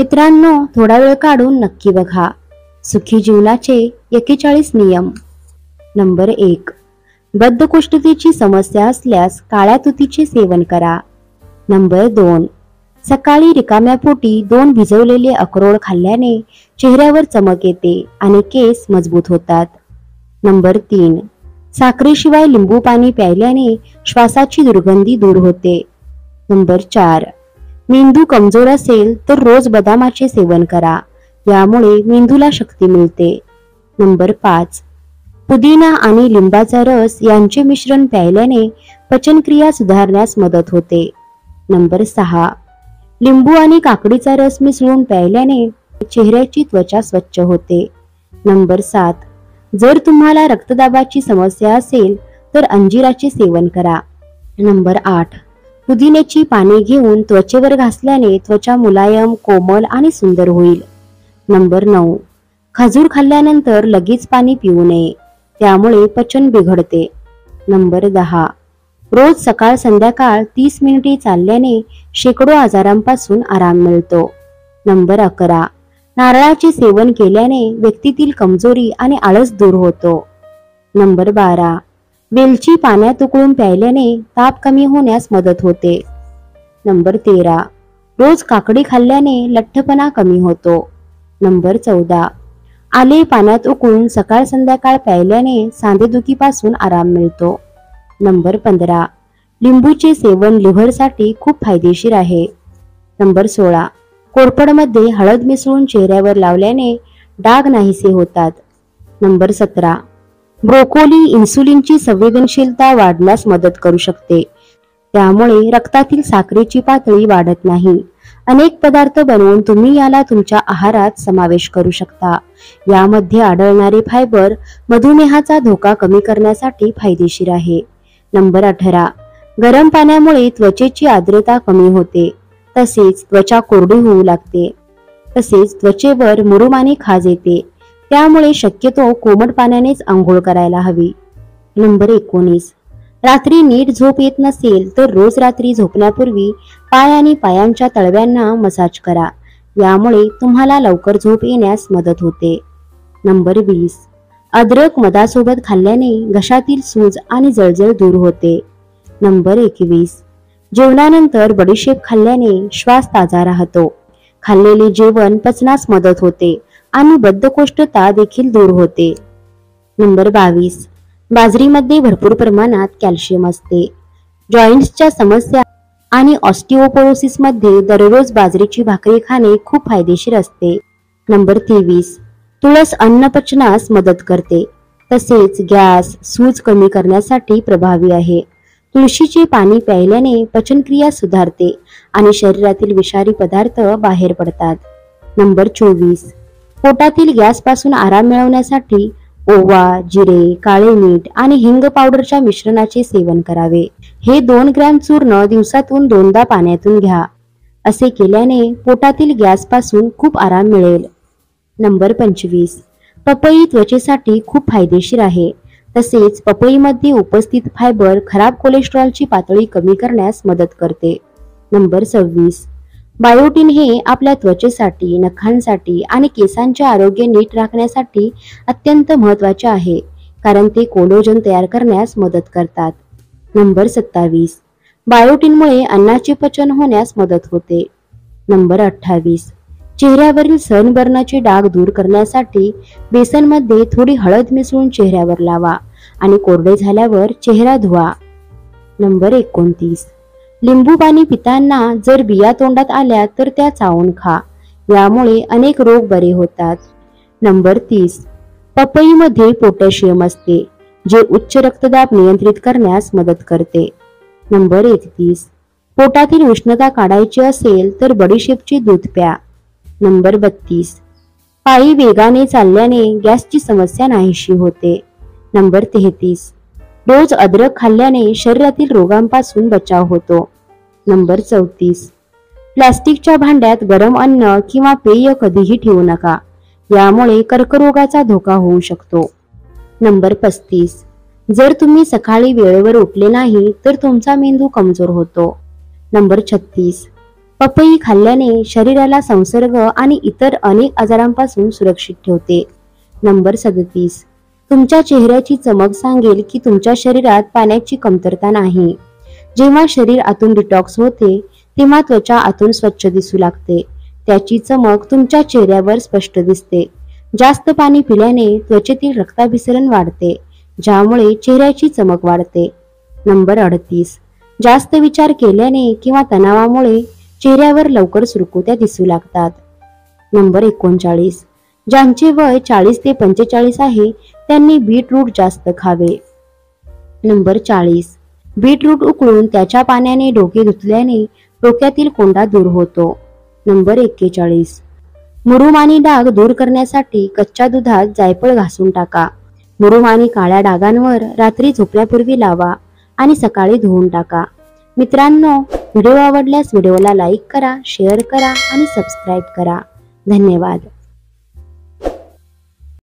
मित्रांनो, थोडा वेळ काढून नक्की बघा. सुखी जीवनाचे 41 नियम. नंबर 1. बद्धकोष्ठतेची समस्या असल्यास काळ्या तुतीचे सेवन करा. नंबर 2. सकाळी रिकाम्या पोटी 2 भिजवलेले अक्रोड खाल्ल्याने चेहऱ्यावर चमक येते आणि केस मजबूत होतात. नंबर 3. साखरेशिवाय लिंबू पाणी प्यायल्याने श्वासाची दुर्गंधी दूर होते. नंबर 4. मेंदू कमजोर असेल तर रोज बदामाचे सेवन करा, यामुळे मेंदूला शक्ती मिळते. नंबर 5. पुदिना आणि लिंबाचा रस यांचे मिश्रण प्यायल्याने पचनक्रिया सुधारण्यास मदत होते. नंबर 6. लिंबू आणि काकडीचा रस मिसळून प्यायल्याने चेहऱ्याची त्वचा स्वच्छ होते. नंबर 7. जर तुम्हाला रक्तदाबाची समस्या असेल तर अंजिराचे सेवन करा. नंबर 8. पुदिन्याची पाने घेऊन त्वचेवर घासल्याने त्वचा मुलायम, कोमल आणि सुंदर होईल. नंबर 9. खजूर खाल्ल्यानंतर लगेच पाणी पिऊ नये, त्यामुळे पचन बिघडते. नंबर 10. रोज सकाळ संध्याकाळ 30 मिनिटे चालल्याने शेकडो आजारांपासून आराम मिळतो. नंबर 11. नारळाचे सेवन केल्याने व्यक्तीतील कमजोरी आणि आळस दूर होतो. नंबर 12. वेलची पाण्यात उकळून प्यायल्याने ताप कमी होण्यास मदत होते. नंबर 13. रोज काकडी खाल्ल्याने लठ्ठपणा कमी होतो. नंबर 14. आले पाण्यात उकळून सकाळ संध्याकाळ प्यायल्याने सांधेदुखीपासून आराम मिळतो. नंबर 15. लिंबूचे सेवन लिव्हरसाठी खूप फायदेशीर आहे. नंबर 16. कोरफडमध्ये हळद मिसळून चेहऱ्यावर लावल्याने डाग नाहीसे होतात. नंबर 17. ब्रोकोली इन्सुलिनची संवेदनशीलता वाढण्यास मदत करू शकते, त्यामुळे रक्तातील साखरेची पातळी वाढत नाही. अनेक पदार्थ बनवून तुम्ही याला तुमच्या आहारात समावेश करू शकता. यामध्ये आढळणारे फायबर मधुमेहाचा धोका कमी करण्यासाठी फायदेशीर आहे. नंबर 18. गरम पाण्यामुळे त्वचेची आर्द्रता कमी होते, तसेच त्वचा कोरडी होऊ लागते. तसेच त्वचेवर मुरूम आणि खाज येते, त्यामुळे शक्यतो कोमट पाण्यानेच आंघोळ करायला हवी. नंबर 19. रात्री नीट झोप येत नसेल तर रोज रात्री झोपण्यापूर्वी पाय आणि पायांच्या तळव्यांना मसाज करा, यामुळे तुम्हाला लवकर झोप येण्यास मदत होते. नंबर 20. अद्रक मधासोबत खाल्ल्याने घशातील सूज आणि जळजळ दूर होते. नंबर 21. जेवणानंतर बडीशेप खाल्ल्याने श्वास ताजा राहतो. खाल्लेले जेवण पचनास मदत होते आणि बद्धकोष्ठता देखील दूर होते. नंबर 22. बाजरीमध्ये भरपूर प्रमाणात कॅल्शियम असते. जॉईंट्सच्या समस्या आणि ऑस्टिओपोरोसिस मध्ये दररोज बाजरीची भाकरी खाणे खूप फायदेशीर असते. नंबर 23. तुळस अन्न पचनास मदत करते, तसेच गॅस, सूज कमी करण्यासाठी प्रभावी आहे. तुळशीचे पाणी प्यायल्याने पचनक्रिया सुधारते आणि शरीरातील विषारी पदार्थ बाहेर पडतात. नंबर 24. पोटातील गॅसपासून आराम मिळवण्यासाठी ओवा, जिरे, काळे मीठ आणि हिंग पावडरच्या मिश्रणाचे सेवन करावे. हे 2 ग्रॅम चूर्ण दिवसातून 2दा पाण्यातून घ्या. असे केल्याने पोटातील गॅसपासून खूप आराम मिळेल. नंबर 25. पपई त्वचेसाठी खूप फायदेशीर आहे. तसेच पपईमध्ये उपस्थित फायबर खराब कोलेस्ट्रॉलची पातळी कमी करण्यास मदत करते. नंबर 26. बायोटीन हे आपल्या त्वचेसाठी, नखांसाठी आणि केसांचे आरोग्य नीट राखण्यासाठी अत्यंत महत्त्वाचे आहे, कारण ते कोलेजन तयार करण्यास मदत करतात. नंबर 27. बायोटीनमुळे अन्नाचे पचन होण्यास मदत होते. नंबर 28. चेहऱ्यावरील सनबर्नचे डाग दूर करण्यासाठी बेसनमध्ये थोडी हळद मिसळून चेहऱ्यावर लावा आणि कोरडे झाल्यावर चेहरा धुवा. नंबर 29. लिंबू पाणी पिताना जर बिया तोंडात आल्या तर त्या चावून खा, यामुळे अनेक रोग बरे होतात. नंबर 30. पपईमध्ये पोटॅशियम असते, जे उच्च रक्तदाब नियंत्रित करण्यास मदत करते. नंबर 31. पोटातील उष्णता काढायची असेल तर बडीशेपचे दूध प्या. नंबर 32. पायी वेगाने चालल्याने गॅसची समस्या नाहीशी होते. नंबर 33. रोज अद्रक खाल्ल्याने शरीरातील रोगांपासून बचाव होतो. नंबर 34. प्लास्टिकच्या भांड्यात गरम अन्न किंवा पेय कधीही ठेवू नका, यामुळे कर्करोगाचा धोका होऊ शकतो. नंबर 35. जर तुम्ही सकाळी वेळेवर उठले नाही तर तुमचा मेंदू कमजोर होतो. नंबर 36. पपई खाल्ल्याने शरीराला संसर्ग आणि इतर अनेक आजारांपासून सुरक्षित ठेवते. नंबर 37. तुमच्या चेहऱ्याची चमक सांगेल की तुमच्या शरीरात पाण्याची कमतरता नाही. जेव्हा शरीर आतून डिटॉक्स होते तेव्हा त्वचा आतून स्वच्छ दिसू लागते. त्याची चमक तुमच्या चेहऱ्यावर स्पष्ट दिसते. जास्त पाणी पिल्याने त्वचेतील रक्ताभिसरण वाढते, ज्यामुळे चेहऱ्याची चमक वाढते. नंबर 38. जास्त विचार केल्याने किंवा तणावामुळे चेहऱ्यावर लवकर सुरकुत्या दिसू लागतात. नंबर 39. ज्यांचे वय 40 ते 45 आहे त्यांनी बीटरूट जास्त खावे. नंबर 40. बीटरूट उकळून त्याच्या पाण्याने डोके धुतल्याने डोक्यातील कोंडा दूर होतो. नंबर 41. मुरूम आणि डाग दूर करण्यासाठी कच्च्या दुधात जायफळ घासून टाका. मुरूम आणि काळ्या डागांवर रात्री झोपण्यापूर्वी लावा आणि सकाळी धुवून टाका. मित्रांनो, व्हिडिओ आवडल्यास व्हिडिओला लाईक करा, शेअर करा आणि सबस्क्राईब करा. धन्यवाद.